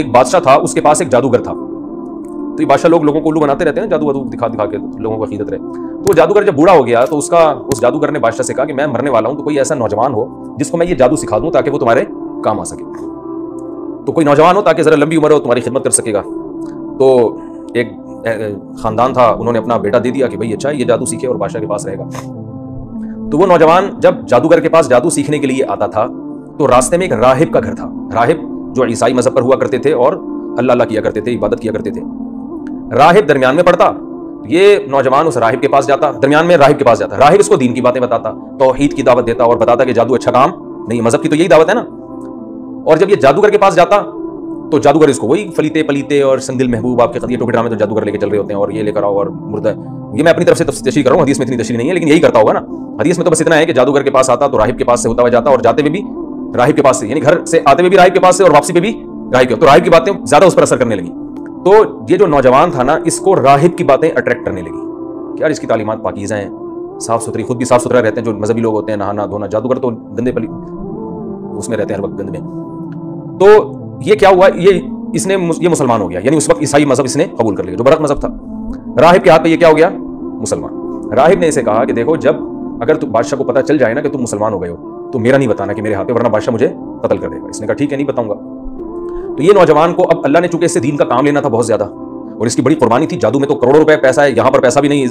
एक बादशाह था, उसके पास एक जादूगर था। तो ये बादशाह लोगों को उल्लू बनाते रहते हैं, जादू वादू दिखा दिखा के लोगों को अकीदत रहे। तो जादूगर जब बूढ़ा हो गया तो उस जादूगर ने बादशाह से कहा कि मैं मरने वाला हूं, तो कोई ऐसा नौजवान हो जिसको मैं ये जादू सिखा दूं ताकि वो तुम्हारे काम आ सके। तो कोई नौजवान हो ताकि जरा लंबी उम्र हो, तुम्हारी खिदमत कर सकेगा। तो एक खानदान था, उन्होंने अपना बेटा दे दिया कि भाई अच्छा ये जादू सीखे और बादशाह के पास रहेगा। तो वो नौजवान जब जादूगर के पास जादू सीखने के लिए आता था तो रास्ते में एक राहिब का घर था। राहिब जो ईसाई मजहब पर हुआ करते थे और अल्लाह अल्लाह किया करते थे, इबादत किया करते थे। राहिब दरमियान में पड़ता, ये नौजवान उस राहिब के पास जाता, दरमियान में राहिब के पास जाता। राहिब इसको दीन की बातें बताता, तौहीद की दावत देता और बताता कि जादू अच्छा काम नहीं, मजहब की तो यही दावत है ना। और जब ये जादूगर के पास जाता तो जादूगर इसको वही फलीते पलीते और संदिल महबूब, आपके खदिया टोपी ड्रामे तो जादूगर लेके चल रहे होते हैं, और ये लेकर आओ और मुर्दा। ये मैं अपनी तरफ से तशरीह कर रहा हूँ, हदीस में इतनी तशरीह नहीं है, लेकिन यही करता होगा ना। हदीस में तो बस इतना है कि जादूगर के पास आता तो राहिब के पास से होता हुआ जाता, और जाते हुए भी राहिब के पास से, यानी घर से आते हुए भी राहिब के पास से और वापसी पे भी राहिब के। तो राहिब की बातें ज्यादा उस पर असर करने लगी। तो ये जो नौजवान था ना, इसको राहिब की बातें अट्रैक्ट करने लगी कि यार इसकी तालीमात पाकीज़ा हैं, साफ सुथरी, खुद भी साफ सुथरा रहते हैं, जो मजहबी लोग होते हैं, नहाना धोना। जादूगर तो गंदे पली उसमें रहते हैं हर वक्त, गंद में। तो ये क्या हुआ, ये मुसलमान हो गया, यानी उस वक्त ईसाई मजहब इसने कबूल कर लिया, जो बरक मजहब था। राहिब के हाथ पे ये क्या हो गया, मुसलमान। राहिब ने इसे कहा कि देखो, जब अगर तू बादशाह को पता चल जाए ना कि तुम मुसलमान हो गए हो, तो मेरा नहीं बताना कि मेरे हाथ पे, वरना बादशाह मुझे कत्ल कर देगा। इसने कहा ठीक है, नहीं बताऊंगा। तो ये नौजवान को अब अल्लाह ने, चूंकि इससे दीन का काम लेना था बहुत ज्यादा, और इसकी बड़ी कुर्बानी थी, जादू में तो करोड़ों रुपए पैसा है, यहां पर पैसा भी नहीं।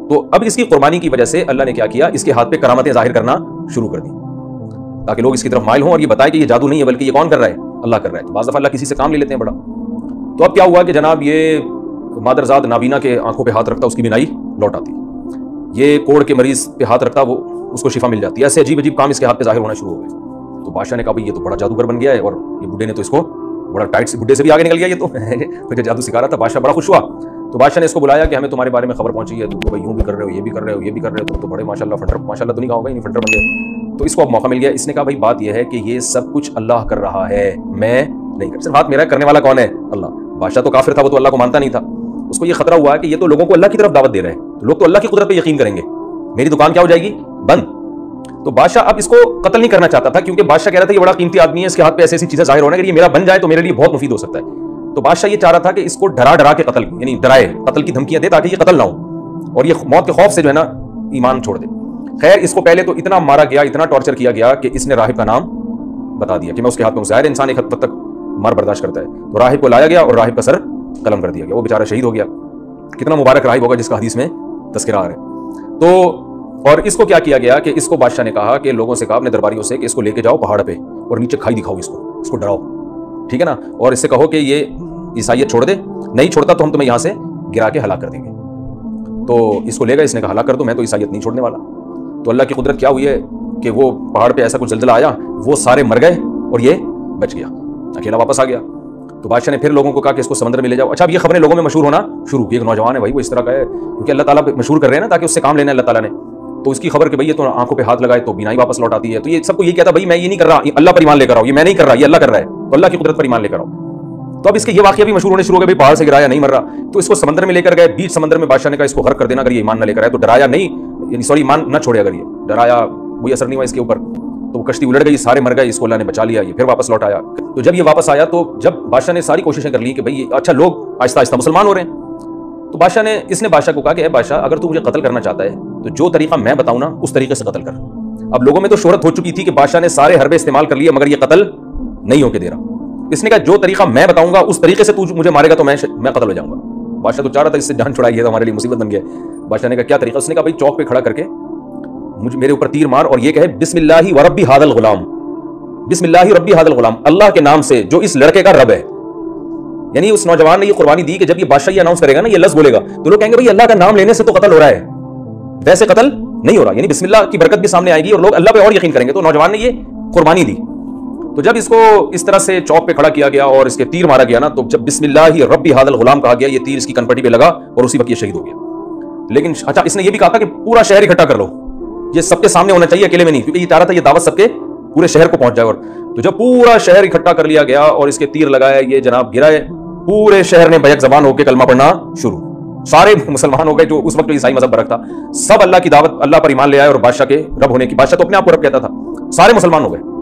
तो अब इसकी कुर्बानी की वजह से अल्लाह ने क्या किया, इसके हाथ पे करामतें जाहिर करना शुरू कर दी, ताकि लोग इसकी तरफ माइल हों और ये बताए कि ये जादू नहीं है, बल्कि ये कौन कर रहा है, अल्लाह कर रहा है। तो बाज़ दफ़ा अल्लाह किसी से काम ले लेते हैं बड़ा। तो अब क्या हुआ कि जनाब ये मादरजाद नाबीना के आंखों पे हाथ रखता, उसकी बिनाई लौट आती। ये कोढ़ के मरीज पे हाथ रखता, वो उसको शिफा मिल जाती है। ऐसे अजीब अजीब काम इसके हाथ पे जाहिर होना शुरू हो गए। तो बादशाह ने कहा भाई ये तो बड़ा जादूगर बन गया है, और ये बुढ़े ने तो इसको बड़ा टाइट से, बुढ़े से भी आगे निकल गया ये तो मुझे जादू सिखा रहा था। बादशाह बड़ा खुश हुआ। तो बादशाह ने इसको बुलाया कि हमें तुम्हारे बारे में खबर पहुंची है, तुम तो भाई यूं भी कर रहे हो, ये भी कर रहे हो, ये भी कर रहे हो, तुम तो बड़े माशाल्लाह फंटर, माशाल्लाह तो नहीं कहा होगा, फंटर बन गए। तो इसको अब मौका मिल गया। इसने कहा भाई बात यह है कि ये सब कुछ अल्लाह कर रहा है, मैं नहीं कर, सिर्फ हाथ मेरा, करने वाला कौन है, अल्लाह। बादशाह तो काफिर था, वो तो अल्लाह को मानता नहीं था। उसको ये खतरा हुआ कि ये तो लोगों को अल्लाह की तरफ दावत दे रहे हैं, तो लोग तो अल्लाह की कुदरत पे यकीन करेंगे, मेरी दुकान क्या हो जाएगी, बंद। तो बादशाह अब इसको कत्ल नहीं करना चाहता था, क्योंकि बादशाह कह रहा था ये बड़ा कीमती आदमी है, इसके हाथ पे ऐसी ऐसी चीजें जाहिर होने, अगर ये मेरा बन जाए तो मेरे लिए बहुत मुफीद हो सकता है। तो बादशाह ये चाह रहा था कि इसको डरा डरा के कत्ल, यानी डराए, कत्ल की धमकियां दे ताकि ये कत्ल ना हो, और ये मौत के खौफ से जो है ना ईमान छोड़ दे। खैर, इसको पहले तो इतना मारा गया, इतना टॉर्चर किया गया कि इसने राहिब का नाम बता दिया कि मैं उसके हाथ में, ज़ाहिर इंसान एक हद तक मार बर्दाश्त करता है। तो राहिब को लाया गया और राहिब का सर कलम कर दिया गया। वो बेचारा शहीद हो गया। कितना मुबारक राहिब होगा जिसका हदीस में तस्करा आ रहा है। तो और इसको क्या किया गया कि इसको बादशाह ने कहा कि लोगों से कहा अपने दरबारियों से कि इसको लेके जाओ पहाड़ पे और नीचे खाई दिखाओ, इसको डराओ, ठीक है ना, और इससे कहो कि ये ईसाइयत छोड़ दे, नहीं छोड़ता तो हम तुम्हें यहां से गिरा के हलाक कर देंगे। तो इसको ले गए, इसने कहा हलाक कर दो, मैं तो ईसाइयत नहीं छोड़ने वाला। तो अल्लाह की कुदरत क्या हुई है कि वो पहाड़ पे ऐसा कुछ जल्जला आया, वो सारे मर गए और ये बच गया, अकेला वापस आ गया। तो बादशाह ने फिर लोगों को कहा कि इसको समंदर में ले जाओ। अच्छा, अब ये खबरें लोगों में मशहूर होना शुरू की, एक नौजवान है भाई, वो इस तरह का है, क्योंकि अल्लाह ताला मशहूर कर रहे हैं ना, ताकि उससे काम लेना है अल्लाह ताला ने। तो इसकी खबर कि भाई ये तो आंखों पे हाथ लगाए तो बिनाई वापस लौट आती है। तो ये सबको ये कहता भाई मैं ये नहीं कर रहा, अल्लाह पर ईमान लेकर आओ, ये मैं नहीं कर रहा, ये अल्लाह कर रहा है, तो अल्लाह की कुदरत पर ईमान लेकर आओ। तो अब इसके ये वाकया भी मशहूर होने शुरू हो गए, भाई पहाड़ से गिराया, नहीं मर रहा। तो इसको समंदर में लेकर गए, बीच समंदर में बादशाह ने कहा इसको गर्क कर देना अगर ये ईमान न लेकर आए। तो डराया नहीं, सॉरी ईमान न छोड़े, अगर ये डराया कोई असर नहीं हुआ इसके ऊपर, तो वो कश्ती उलट गई, सारे मर गए, इसको अल्लाह ने बचा लिया, ये फिर वापस लौट आया। तो जब ये वापस आया, तो जब बादशाह ने सारी कोशिशें कर ली कि भाई अच्छा लोग आहिस्ता आहिस्ता मुसलमान हो रहे हैं, तो बादशाह ने, इसने बादशाह को कहा कि बादशाह अगर तू मुझे कत्ल करना चाहता है तो जो तरीका मैं बताऊं ना उस तरीके से कत्ल कर। अब लोगों में तो शोहरत हो चुकी थी कि बादशाह ने सारे हरबे इस्तेमाल कर लिए मगर ये कत्ल नहीं होके दे रहा। इसने कहा जो तरीका मैं बताऊंगा उस तरीके से तू मुझे मारेगा तो मैं कत्ल हो जाऊंगा। बादशाह तो चाह रहा था इससे जान छुड़ाई, तो हमारे लिए मुसीबत बन गया। बादशाह ने कहा क्या तरीका? उसने कहा भाई चौक पे खड़ा करके मुझे मेरे ऊपर तीर मार और ये कहे बिस्मिल्लाहि व रब्बी हादल गुलाम, बिस्मिल्लाहि रब्बी हादल गुलाम, अल्लाह के नाम से जो इस लड़के का रब है। यानी उस नौजवान ने ये कुर्बानी दी कि जब ये बादशाह ये अनाउंस करेगा ना, ये लफ्ज़ बोलेगा तो लोग कहेंगे भाई अल्लाह का नाम लेने से तो कत्ल हो रहा है, वैसे कत्ल नहीं हो रहा, यानी बिस्मिल्लाह की बरकत भी सामने आएगी और लोग अल्लाह पे और यकीन करेंगे। तो नौजवान ने ये कुर्बानी दी। तो जब इसको इस तरह से चौक पे खड़ा किया गया और इसके तीर मारा गया ना, तो जब बिस्मिल्लाहि रब्बी हादल गुलाम कहा गया, ये तीर इसकी कनपटी पे लगा और उसी वक्त ये शहीद हो गया। लेकिन अच्छा, इसने ये भी कहा था कि पूरा शहर इकट्ठा कर लो, ये सबके सामने होना चाहिए, अकेले में नहीं, क्योंकि ये चाह रहा था ये दावत सबके पूरे शहर को पहुंच जाए। और तो जब पूरा शहर इकट्ठा कर लिया गया और इसके तीर लगाए, ये जनाब गिराए, पूरे शहर ने बैक जबान होकर कलमा पढ़ना शुरू, सारे मुसलमान हो गए। जो उस वक्त जो ईसाई मजहब पर रखता, सब अल्लाह की दावत, अल्लाह पर ईमान ले आए और बादशाह के रब होने की, बादशाह तो अपने आप को रब कहता था, सारे मुसलमान हो गए।